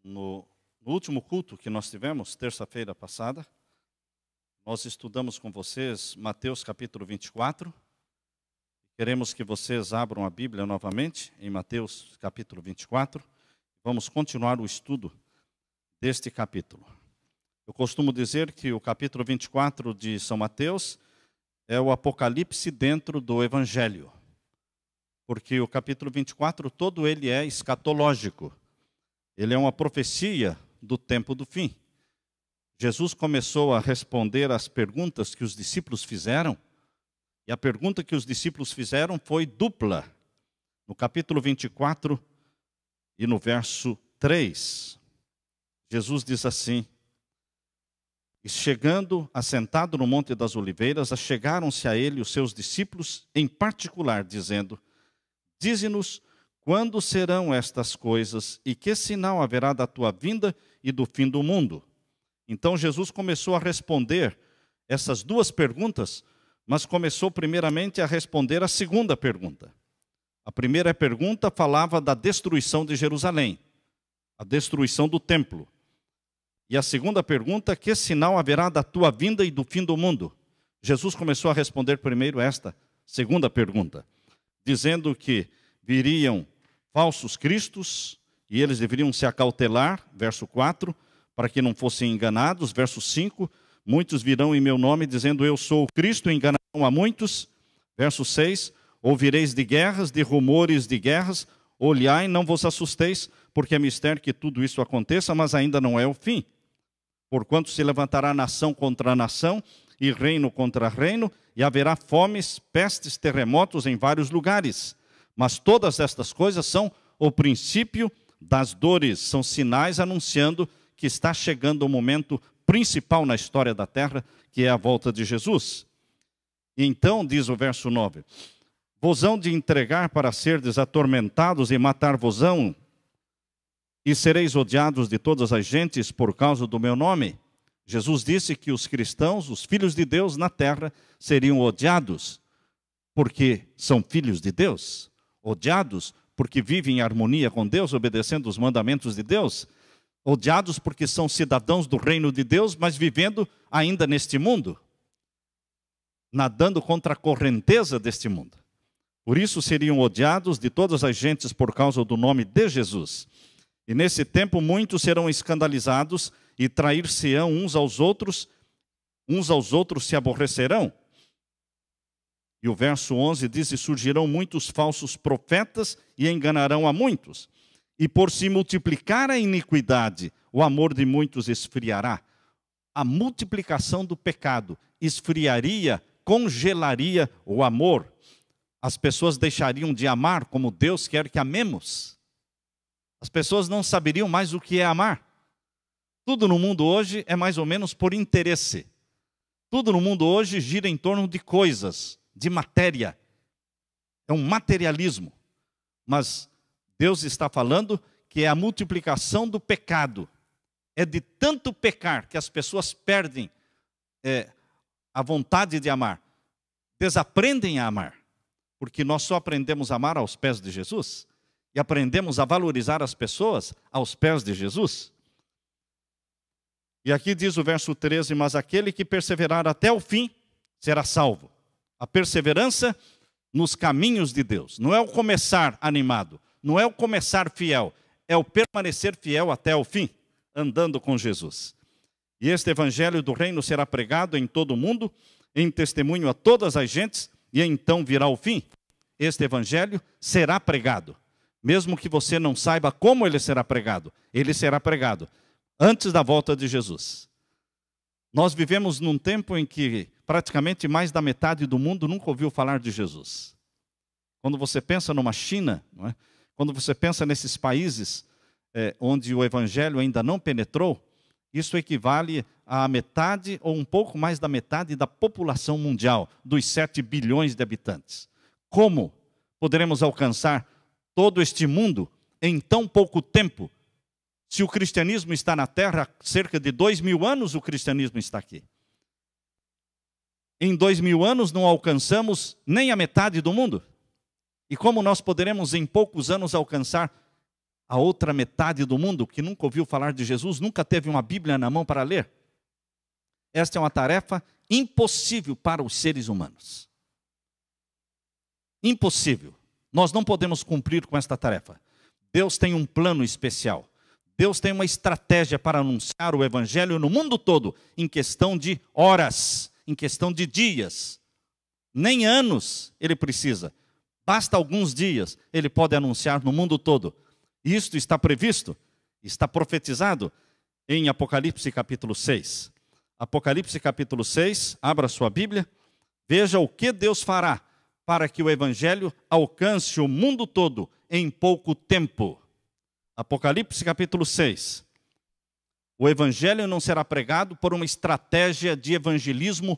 No último culto que nós tivemos, terça-feira passada, nós estudamos com vocês Mateus capítulo 24. Queremos que vocês abram a Bíblia novamente em Mateus capítulo 24. Vamos continuar o estudo deste capítulo. Eu costumo dizer que o capítulo 24 de São Mateus é o Apocalipse dentro do Evangelho. Porque o capítulo 24 todo ele é escatológico. Ele é uma profecia do tempo do fim. Jesus começou a responder às perguntas que os discípulos fizeram, e a pergunta que os discípulos fizeram foi dupla. No capítulo 24 e no verso 3, Jesus diz assim: e chegando, assentado no Monte das Oliveiras, achegaram-se a ele os seus discípulos em particular, dizendo: dize-nos quando serão estas coisas e que sinal haverá da tua vinda e do fim do mundo. Então Jesus começou a responder essas duas perguntas, mas começou primeiramente a responder a segunda pergunta. A primeira pergunta falava da destruição de Jerusalém, a destruição do templo. E a segunda pergunta: que sinal haverá da tua vinda e do fim do mundo? Jesus começou a responder primeiro esta segunda pergunta, dizendo que viriam falsos cristos e eles deveriam se acautelar, verso 4, para que não fossem enganados. Verso 5, muitos virão em meu nome dizendo eu sou o Cristo, e enganarão a muitos. Verso 6, ouvireis de guerras, de rumores de guerras, olhai, não vos assusteis, porque é mistério que tudo isso aconteça, mas ainda não é o fim. Porquanto se levantará nação contra nação, e reino contra reino, e haverá fomes, pestes, terremotos em vários lugares. Mas todas estas coisas são o princípio das dores, são sinais anunciando que está chegando o momento principal na história da terra, que é a volta de Jesus. E então, diz o verso 9, vos hão de entregar para serdes atormentados e matar-vos-ão, e sereis odiados de todas as gentes por causa do meu nome. Jesus disse que os cristãos, os filhos de Deus na terra, seriam odiados porque são filhos de Deus. Odiados porque vivem em harmonia com Deus, obedecendo os mandamentos de Deus. Odiados porque são cidadãos do reino de Deus, mas vivendo ainda neste mundo, nadando contra a correnteza deste mundo. Por isso seriam odiados de todas as gentes por causa do nome de Jesus. E nesse tempo muitos serão escandalizados e trair-se-ão uns aos outros se aborrecerão. E o verso 11 diz: e surgirão muitos falsos profetas e enganarão a muitos. E por se multiplicar a iniquidade, o amor de muitos esfriará. A multiplicação do pecado esfriaria, congelaria o amor. As pessoas deixariam de amar como Deus quer que amemos. As pessoas não saberiam mais o que é amar. Tudo no mundo hoje é mais ou menos por interesse. Tudo no mundo hoje gira em torno de coisas, de matéria. É um materialismo. Mas Deus está falando que é a multiplicação do pecado. É de tanto pecar que as pessoas perdem a vontade de amar. Desaprendem a amar. Porque nós só aprendemos a amar aos pés de Jesus. E aprendemos a valorizar as pessoas aos pés de Jesus. E aqui diz o verso 13, mas aquele que perseverar até o fim será salvo. A perseverança nos caminhos de Deus. Não é o começar animado, não é o começar fiel, é o permanecer fiel até o fim, andando com Jesus. E este evangelho do reino será pregado em todo o mundo, em testemunho a todas as gentes, e então virá o fim. Este evangelho será pregado. Mesmo que você não saiba como ele será pregado antes da volta de Jesus. Nós vivemos num tempo em que praticamente mais da metade do mundo nunca ouviu falar de Jesus. Quando você pensa numa China, não é? Quando você pensa nesses países onde o evangelho ainda não penetrou, isso equivale à metade ou um pouco mais da metade da população mundial, dos 7 bilhões de habitantes. Como poderemos alcançar todo este mundo em tão pouco tempo? Se o cristianismo está na terra, há cerca de 2000 anos o cristianismo está aqui. Em 2000 anos não alcançamos nem a metade do mundo. E como nós poderemos em poucos anos alcançar a outra metade do mundo que nunca ouviu falar de Jesus, nunca teve uma Bíblia na mão para ler? Esta é uma tarefa impossível para os seres humanos. Impossível. Nós não podemos cumprir com esta tarefa. Deus tem um plano especial. Deus tem uma estratégia para anunciar o Evangelho no mundo todo, em questão de horas, em questão de dias. Nem anos ele precisa. Basta alguns dias, ele pode anunciar no mundo todo. Isto está previsto, está profetizado em Apocalipse capítulo 6. Apocalipse capítulo 6, abra sua Bíblia, veja o que Deus fará para que o Evangelho alcance o mundo todo em pouco tempo. Apocalipse capítulo 6. O Evangelho não será pregado por uma estratégia de evangelismo,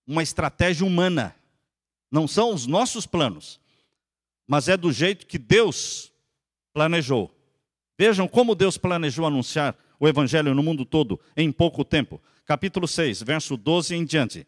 uma estratégia humana. Não são os nossos planos, mas é do jeito que Deus planejou. Vejam como Deus planejou anunciar o Evangelho no mundo todo em pouco tempo. Capítulo 6, verso 12 em diante.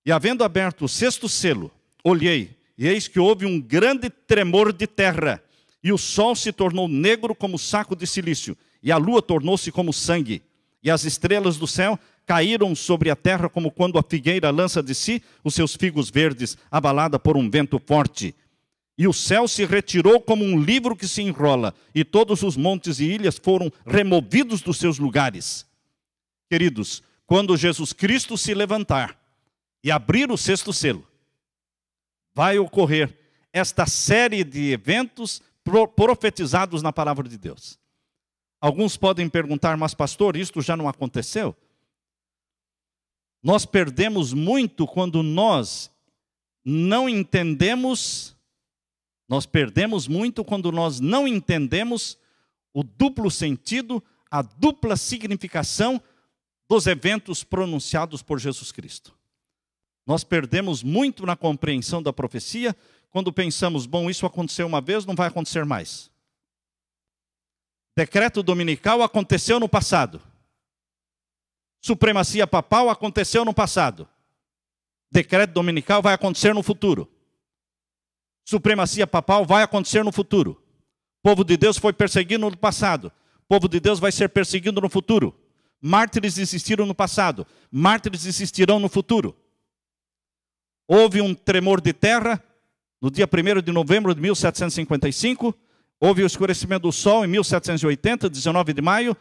E havendo aberto o sexto selo, olhei, e eis que houve um grande tremor de terra, e o sol se tornou negro como saco de cilício, e a lua tornou-se como sangue, e as estrelas do céu caíram sobre a terra como quando a figueira lança de si os seus figos verdes, abalada por um vento forte. E o céu se retirou como um livro que se enrola, e todos os montes e ilhas foram removidos dos seus lugares. Queridos, quando Jesus Cristo se levantar e abrir o sexto selo, vai ocorrer esta série de eventos profetizados na palavra de Deus. Alguns podem perguntar, mas pastor, isto já não aconteceu? Nós perdemos muito quando nós não entendemos, o duplo sentido, a dupla significação dos eventos pronunciados por Jesus Cristo. Nós perdemos muito na compreensão da profecia quando pensamos, bom, isso aconteceu uma vez, não vai acontecer mais. Decreto dominical aconteceu no passado. Supremacia papal aconteceu no passado. Decreto dominical vai acontecer no futuro. Supremacia papal vai acontecer no futuro. O povo de Deus foi perseguido no passado. O povo de Deus vai ser perseguido no futuro. Mártires existiram no passado. Mártires existirão no futuro. Houve um tremor de terra no dia 1º de novembro de 1755. Houve o escurecimento do sol em 1780, 19 de maio.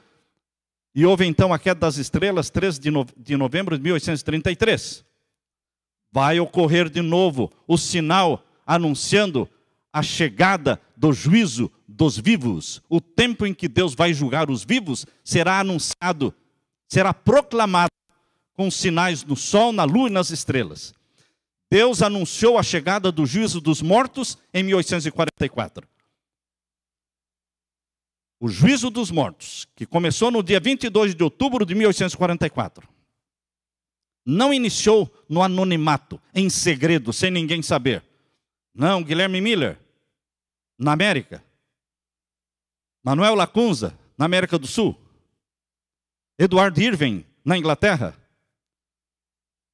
E houve então a queda das estrelas, 13 de novembro de 1833. Vai ocorrer de novo o sinal anunciando a chegada do juízo dos vivos. O tempo em que Deus vai julgar os vivos será anunciado, será proclamado com sinais no sol, na lua e nas estrelas. Deus anunciou a chegada do juízo dos mortos em 1844. O juízo dos mortos, que começou no dia 22 de outubro de 1844, não iniciou no anonimato, em segredo, sem ninguém saber. Não, Guilherme Miller, na América. Manuel Lacunza, na América do Sul. Edward Irving, na Inglaterra.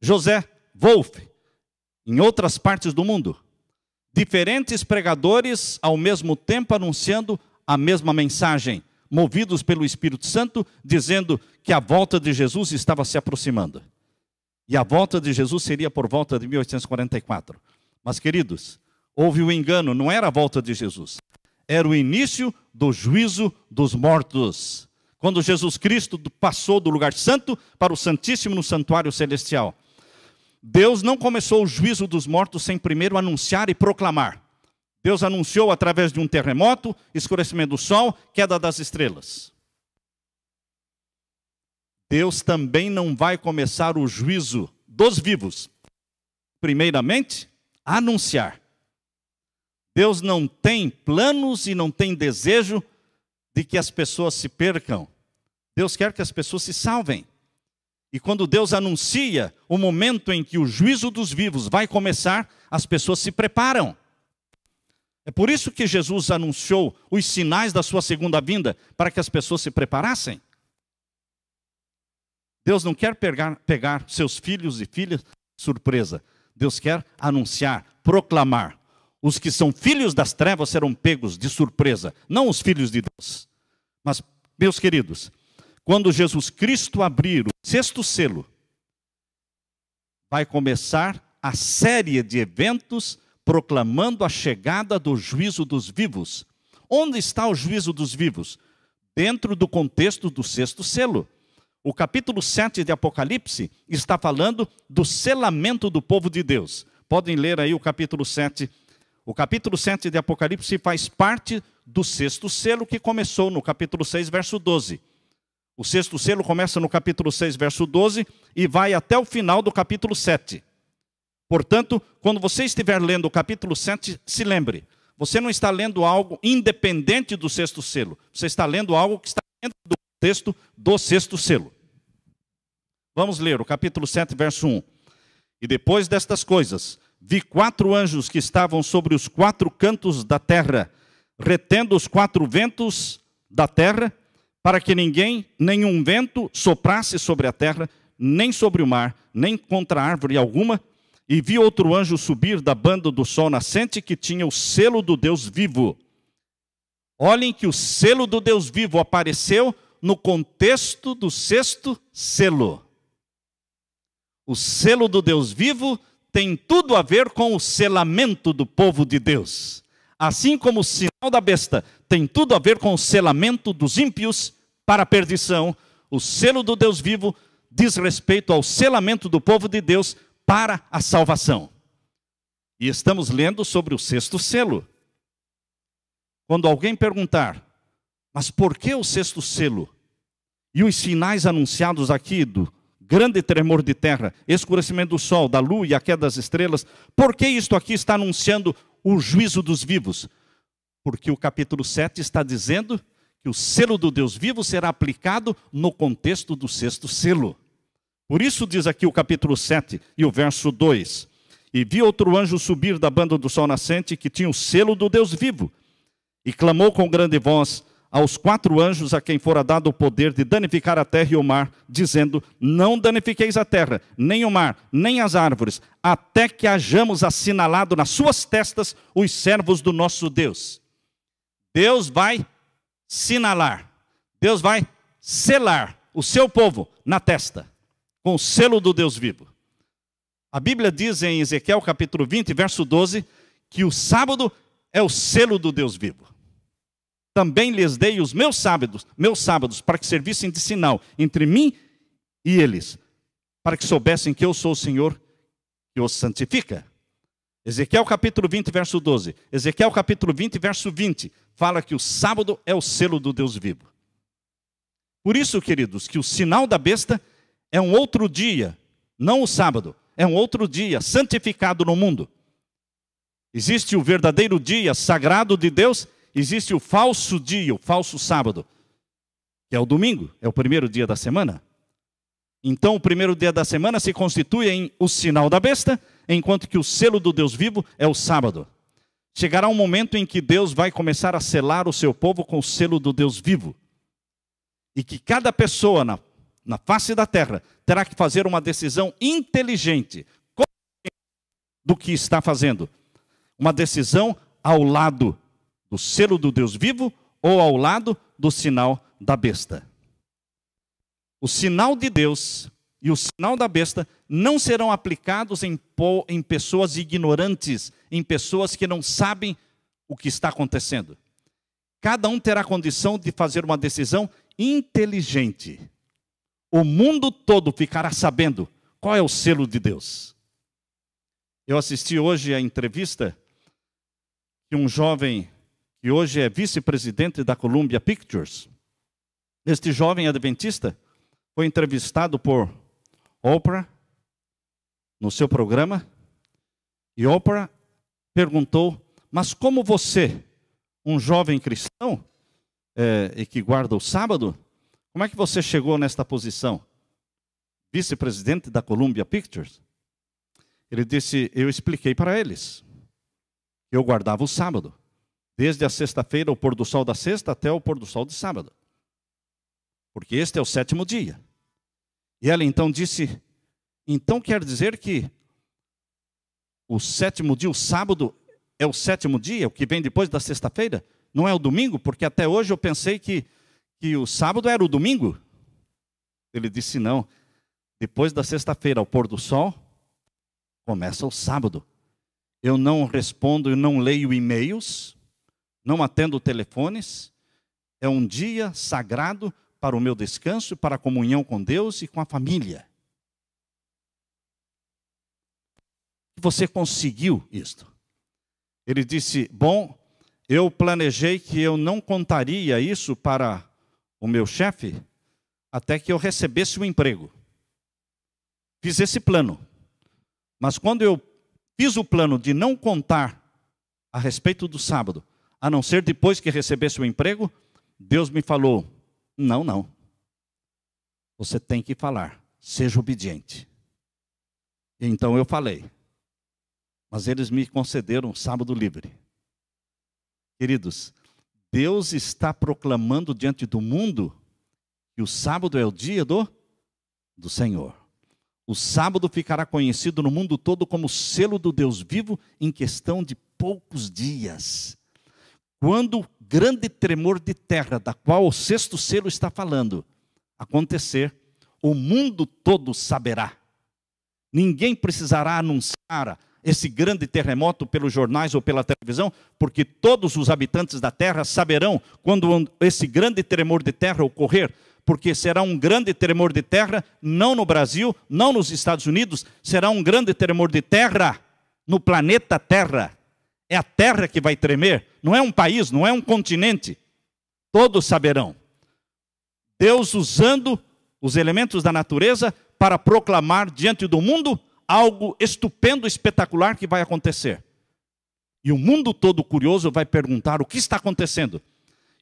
José Wolff, em outras partes do mundo. Diferentes pregadores, ao mesmo tempo, anunciando a mesma mensagem, movidos pelo Espírito Santo, dizendo que a volta de Jesus estava se aproximando. E a volta de Jesus seria por volta de 1844. Mas, queridos, houve um engano, não era a volta de Jesus. Era o início do juízo dos mortos. Quando Jesus Cristo passou do lugar santo para o Santíssimo no santuário celestial. Deus não começou o juízo dos mortos sem primeiro anunciar e proclamar. Deus anunciou através de um terremoto, escurecimento do sol, queda das estrelas. Deus também não vai começar o juízo dos vivos. Primeiramente, anunciar. Deus não tem planos e não tem desejo de que as pessoas se percam. Deus quer que as pessoas se salvem. E quando Deus anuncia o momento em que o juízo dos vivos vai começar, as pessoas se preparam. É por isso que Jesus anunciou os sinais da sua segunda vinda, para que as pessoas se preparassem. Deus não quer pegar seus filhos e filhas surpresa. Deus quer anunciar, proclamar. Os que são filhos das trevas serão pegos de surpresa, não os filhos de Deus. Mas, meus queridos, quando Jesus Cristo abrir o 6º selo, vai começar a série de eventos proclamando a chegada do juízo dos vivos. Onde está o juízo dos vivos? Dentro do contexto do 6º selo. O capítulo 7 de Apocalipse está falando do selamento do povo de Deus. Podem ler aí o capítulo 7. O capítulo 7 de Apocalipse faz parte do 6º selo que começou no capítulo 6, verso 12. O 6º selo começa no capítulo 6, verso 12 e vai até o final do capítulo 7. Portanto, quando você estiver lendo o capítulo 7, se lembre, você não está lendo algo independente do 6º selo. Você está lendo algo que está dentro do texto do 6º selo. Vamos ler o capítulo 7, verso 1. E depois destas coisas, vi 4 anjos que estavam sobre os 4 cantos da terra, retendo os 4 ventos da terra, para que nenhum vento soprasse sobre a terra, nem sobre o mar, nem contra árvore alguma. E vi outro anjo subir da banda do sol nascente, que tinha o selo do Deus vivo. Olhem que o selo do Deus vivo apareceu no contexto do 6º selo. O selo do Deus vivo tem tudo a ver com o selamento do povo de Deus. Assim como o sinal da besta tem tudo a ver com o selamento dos ímpios para a perdição, o selo do Deus vivo diz respeito ao selamento do povo de Deus para a salvação. E estamos lendo sobre o 6º selo. Quando alguém perguntar, mas por que o 6º selo? E os sinais anunciados aqui do grande tremor de terra, escurecimento do sol, da lua e a queda das estrelas, por que isto aqui está anunciando o juízo dos vivos? Porque o capítulo 7 está dizendo que o selo do Deus vivo será aplicado no contexto do 6º selo. Por isso diz aqui o capítulo 7 e o verso 2. E vi outro anjo subir da banda do sol nascente, que tinha o selo do Deus vivo, e clamou com grande voz aos 4 anjos a quem fora dado o poder de danificar a terra e o mar, dizendo, não danifiqueis a terra, nem o mar, nem as árvores, até que hajamos assinalado nas suas testas os servos do nosso Deus. Deus vai sinalar, Deus vai selar o seu povo na testa, com o selo do Deus vivo. A Bíblia diz em Ezequiel capítulo 20, verso 12, que o sábado é o selo do Deus vivo. Também lhes dei os meus sábados, para que servissem de sinal entre mim e eles, para que soubessem que eu sou o Senhor que os santifica. Ezequiel capítulo 20, verso 12. Ezequiel capítulo 20, verso 20, fala que o sábado é o selo do Deus vivo. Por isso, queridos, que o sinal da besta é um outro dia, não o sábado, é um outro dia santificado no mundo. Existe o verdadeiro dia sagrado de Deus, existe o falso dia, o falso sábado, que é o domingo, é o primeiro dia da semana. Então o primeiro dia da semana se constitui em o sinal da besta, enquanto que o selo do Deus vivo é o sábado. Chegará um momento em que Deus vai começar a selar o seu povo com o selo do Deus vivo. E que cada pessoa na face da terra terá que fazer uma decisão inteligente do que está fazendo. Uma decisão ao lado do selo do Deus vivo ou ao lado do sinal da besta. O sinal de Deus e o sinal da besta não serão aplicados em pessoas ignorantes, em pessoas que não sabem o que está acontecendo. Cada um terá condição de fazer uma decisão inteligente. O mundo todo ficará sabendo qual é o selo de Deus. Eu assisti hoje a entrevista de um jovem que hoje é vice-presidente da Columbia Pictures. Este jovem adventista foi entrevistado por Oprah no seu programa, e Oprah perguntou, mas como você, um jovem cristão, e que guarda o sábado, como é que você chegou nesta posição? Vice-presidente da Columbia Pictures. Ele disse, eu expliquei para eles. Eu guardava o sábado. Desde a sexta-feira, o pôr do sol da sexta, até o pôr do sol de sábado. Porque este é o 7º dia. E ela então disse, então quer dizer que o 7º dia, o sábado, é o sétimo dia, o que vem depois da sexta-feira? Não é o domingo? Porque até hoje eu pensei que o sábado era o domingo. Ele disse, não. Depois da sexta-feira, ao pôr do sol, começa o sábado. Eu não respondo, eu não leio e-mails, não atendo telefones. É um dia sagrado para o meu descanso, para a comunhão com Deus e com a família. Você conseguiu isto. Ele disse, bom, eu planejei que eu não contaria isso para o meu chefe até que eu recebesse o emprego. Fiz esse plano. Mas quando eu fiz o plano de não contar a respeito do sábado, a não ser depois que recebesse o emprego, Deus me falou, não. Você tem que falar, seja obediente. E então eu falei. Mas eles me concederam um sábado livre. Queridos, Deus está proclamando diante do mundo que o sábado é o dia do Senhor. O sábado ficará conhecido no mundo todo como selo do Deus vivo em questão de poucos dias. Quando o grande tremor de terra, da qual o sexto selo está falando, acontecer, o mundo todo saberá. Ninguém precisará anunciar esse grande terremoto pelos jornais ou pela televisão, porque todos os habitantes da terra saberão quando esse grande tremor de terra ocorrer, porque será um grande tremor de terra, não no Brasil, não nos Estados Unidos, será um grande tremor de terra no planeta Terra. É a terra que vai tremer, não é um país, não é um continente. Todos saberão. Deus usando os elementos da natureza para proclamar diante do mundo algo estupendo, espetacular que vai acontecer. E o mundo todo curioso vai perguntar o que está acontecendo.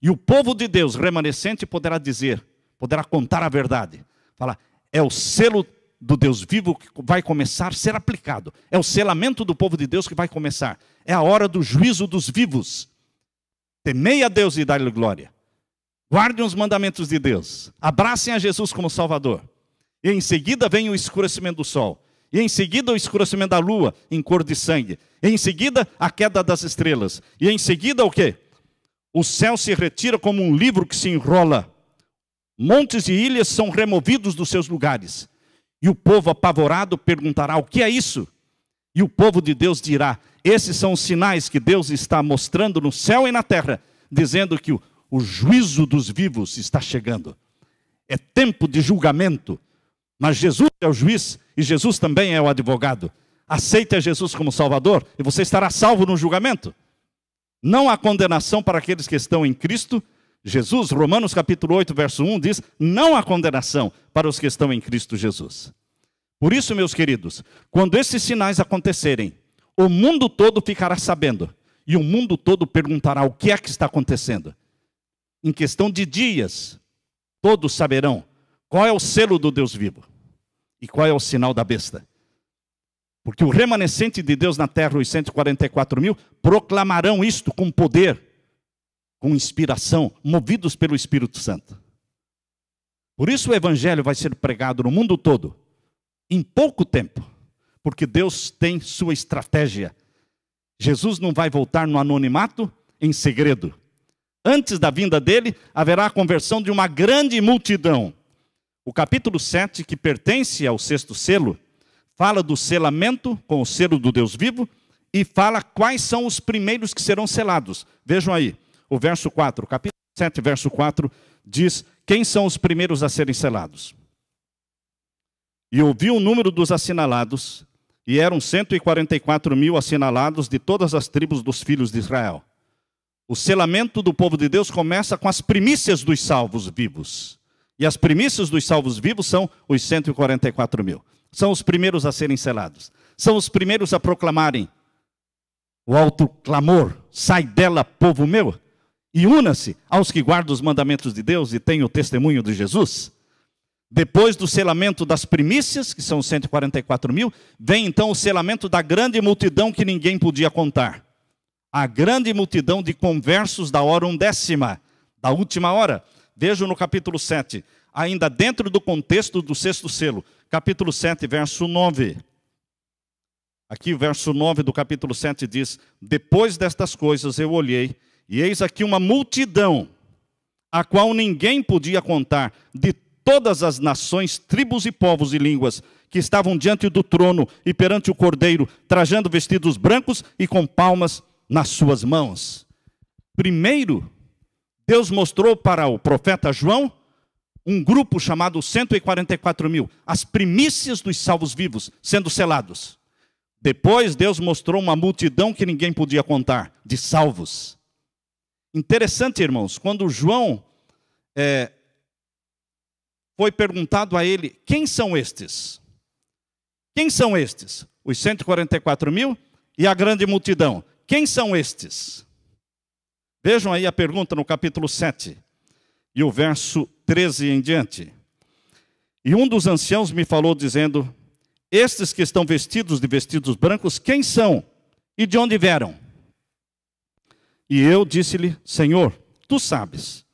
E o povo de Deus remanescente poderá dizer, poderá contar a verdade. Falar, é o selo do Deus vivo que vai começar a ser aplicado. É o selamento do povo de Deus que vai começar. É a hora do juízo dos vivos. Temei a Deus e dai-lhe glória. Guardem os mandamentos de Deus. Abracem a Jesus como Salvador. E em seguida vem o escurecimento do sol. E em seguida o escurecimento da lua em cor de sangue. E em seguida a queda das estrelas. E em seguida o quê? O céu se retira como um livro que se enrola. Montes e ilhas são removidos dos seus lugares. E o povo apavorado perguntará, o que é isso? E o povo de Deus dirá, esses são os sinais que Deus está mostrando no céu e na terra, dizendo que o juízo dos vivos está chegando. É tempo de julgamento. Mas Jesus é o juiz e Jesus também é o advogado. Aceite a Jesus como Salvador e você estará salvo no julgamento. Não há condenação para aqueles que estão em Cristo Jesus. Romanos capítulo 8, verso 1 diz, não há condenação para os que estão em Cristo Jesus. Por isso, meus queridos, quando esses sinais acontecerem, o mundo todo ficará sabendo. E o mundo todo perguntará o que é que está acontecendo. Em questão de dias, todos saberão qual é o selo do Deus vivo. E qual é o sinal da besta? Porque o remanescente de Deus na terra, os 144 mil, proclamarão isto com poder, com inspiração, movidos pelo Espírito Santo. Por isso o evangelho vai ser pregado no mundo todo, em pouco tempo, porque Deus tem sua estratégia. Jesus não vai voltar no anonimato, em segredo. Antes da vinda dele, haverá a conversão de uma grande multidão. O capítulo 7, que pertence ao sexto selo, fala do selamento com o selo do Deus vivo e fala quais são os primeiros que serão selados. Vejam aí, o verso 4, capítulo 7, verso 4, diz quem são os primeiros a serem selados. E ouvi o número dos assinalados, e eram 144 mil assinalados de todas as tribos dos filhos de Israel. O selamento do povo de Deus começa com as primícias dos salvos vivos. E as primícias dos salvos vivos são os 144 mil. São os primeiros a serem selados. São os primeiros a proclamarem o alto clamor, sai dela, povo meu, e una-se aos que guardam os mandamentos de Deus e têm o testemunho de Jesus. Depois do selamento das primícias, que são 144 mil, vem então o selamento da grande multidão que ninguém podia contar. A grande multidão de conversos da hora undécima, da última hora. Vejam no capítulo 7, ainda dentro do contexto do sexto selo, capítulo 7, verso 9. Aqui o verso 9 do capítulo 7 diz: depois destas coisas eu olhei, e eis aqui uma multidão, a qual ninguém podia contar, de todas as nações, tribos e povos e línguas, que estavam diante do trono e perante o Cordeiro, trajando vestidos brancos e com palmas nas suas mãos. Primeiro, Deus mostrou para o profeta João um grupo chamado 144.000, as primícias dos salvos vivos, sendo selados. Depois, Deus mostrou uma multidão que ninguém podia contar, de salvos. Interessante, irmãos, quando João foi perguntado a ele, quem são estes? Quem são estes? Os 144.000 e a grande multidão. Quem são estes? Vejam aí a pergunta no capítulo 7 e o verso 13 em diante. E um dos anciãos me falou dizendo: estes que estão vestidos de vestidos brancos, quem são e de onde vieram? E eu disse-lhe: Senhor, tu sabes.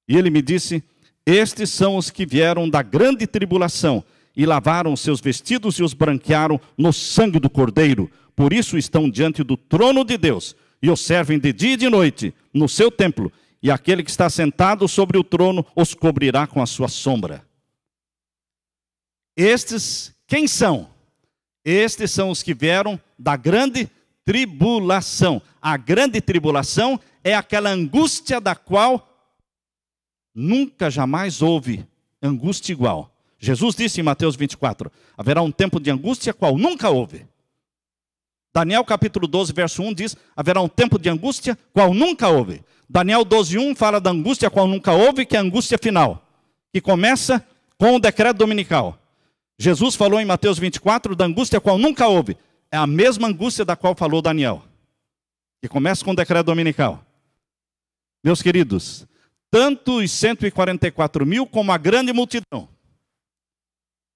E ele me disse: estes são os que vieram da grande tribulação e lavaram seus vestidos e os branquearam no sangue do Cordeiro. Por isso estão diante do trono de Deus e os servem de dia e de noite no seu templo. E aquele que está sentado sobre o trono os cobrirá com a sua sombra. Estes, quem são? Estes são os que vieram da grande tribulação. A grande tribulação é aquela angústia da qual nunca, jamais houve angústia igual. Jesus disse em Mateus 24, haverá um tempo de angústia qual nunca houve. Daniel capítulo 12, verso 1 diz, haverá um tempo de angústia qual nunca houve. Daniel 12:1 fala da angústia qual nunca houve, que é a angústia final, que começa com o decreto dominical. Jesus falou em Mateus 24 da angústia qual nunca houve. É a mesma angústia da qual falou Daniel, que começa com o decreto dominical. Meus queridos, tanto os 144.000 como a grande multidão,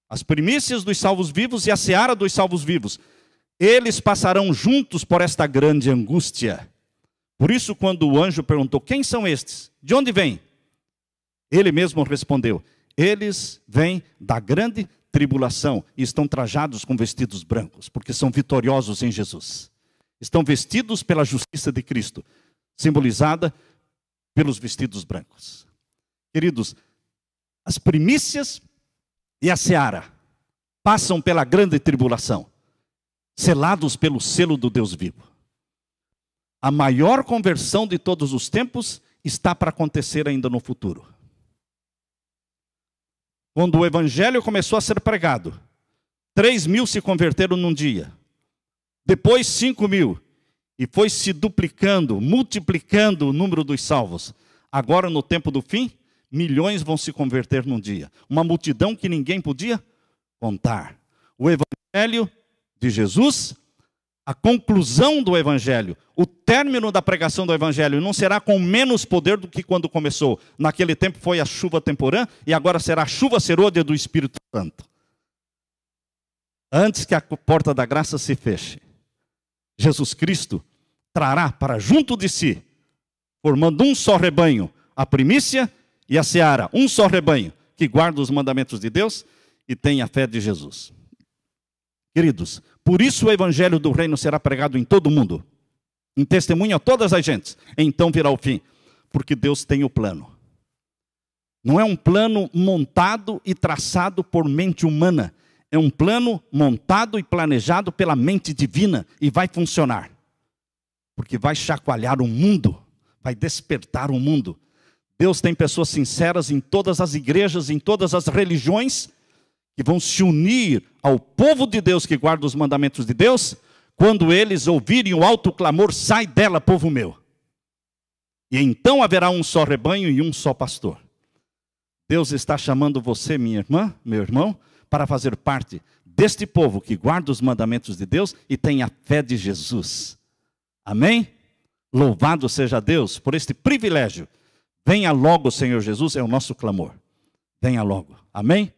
as primícias dos salvos vivos e a seara dos salvos vivos, eles passarão juntos por esta grande angústia. Por isso, quando o anjo perguntou, quem são estes? De onde vêm? Ele mesmo respondeu, eles vêm da grande tribulação e estão trajados com vestidos brancos, porque são vitoriosos em Jesus. Estão vestidos pela justiça de Cristo, simbolizada pelos vestidos brancos. Queridos, as primícias e a seara passam pela grande tribulação, selados pelo selo do Deus vivo. A maior conversão de todos os tempos está para acontecer ainda no futuro. Quando o evangelho começou a ser pregado, 3.000 se converteram num dia. Depois 5.000. E foi se duplicando, multiplicando o número dos salvos. Agora, no tempo do fim, milhões vão se converter num dia. Uma multidão que ninguém podia contar. O evangelho de Jesus, a conclusão do evangelho, o término da pregação do evangelho não será com menos poder do que quando começou. Naquele tempo foi a chuva temporã e agora será a chuva serôdia do Espírito Santo. Antes que a porta da graça se feche, Jesus Cristo trará para junto de si, formando um só rebanho, a primícia e a seara, um só rebanho, que guarda os mandamentos de Deus e tem a fé de Jesus. Queridos, por isso o evangelho do reino será pregado em todo o mundo, em testemunho a todas as gentes, então virá o fim, porque Deus tem o plano. Não é um plano montado e traçado por mente humana, é um plano montado e planejado pela mente divina e vai funcionar. Porque vai chacoalhar o mundo, vai despertar o mundo. Deus tem pessoas sinceras em todas as igrejas, em todas as religiões, que vão se unir ao povo de Deus que guarda os mandamentos de Deus, quando eles ouvirem o alto clamor, sai dela, povo meu. E então haverá um só rebanho e um só pastor. Deus está chamando você, minha irmã, meu irmão, para fazer parte deste povo que guarda os mandamentos de Deus e tem a fé de Jesus. Amém? Louvado seja Deus por este privilégio. Venha logo, Senhor Jesus, é o nosso clamor. Venha logo. Amém?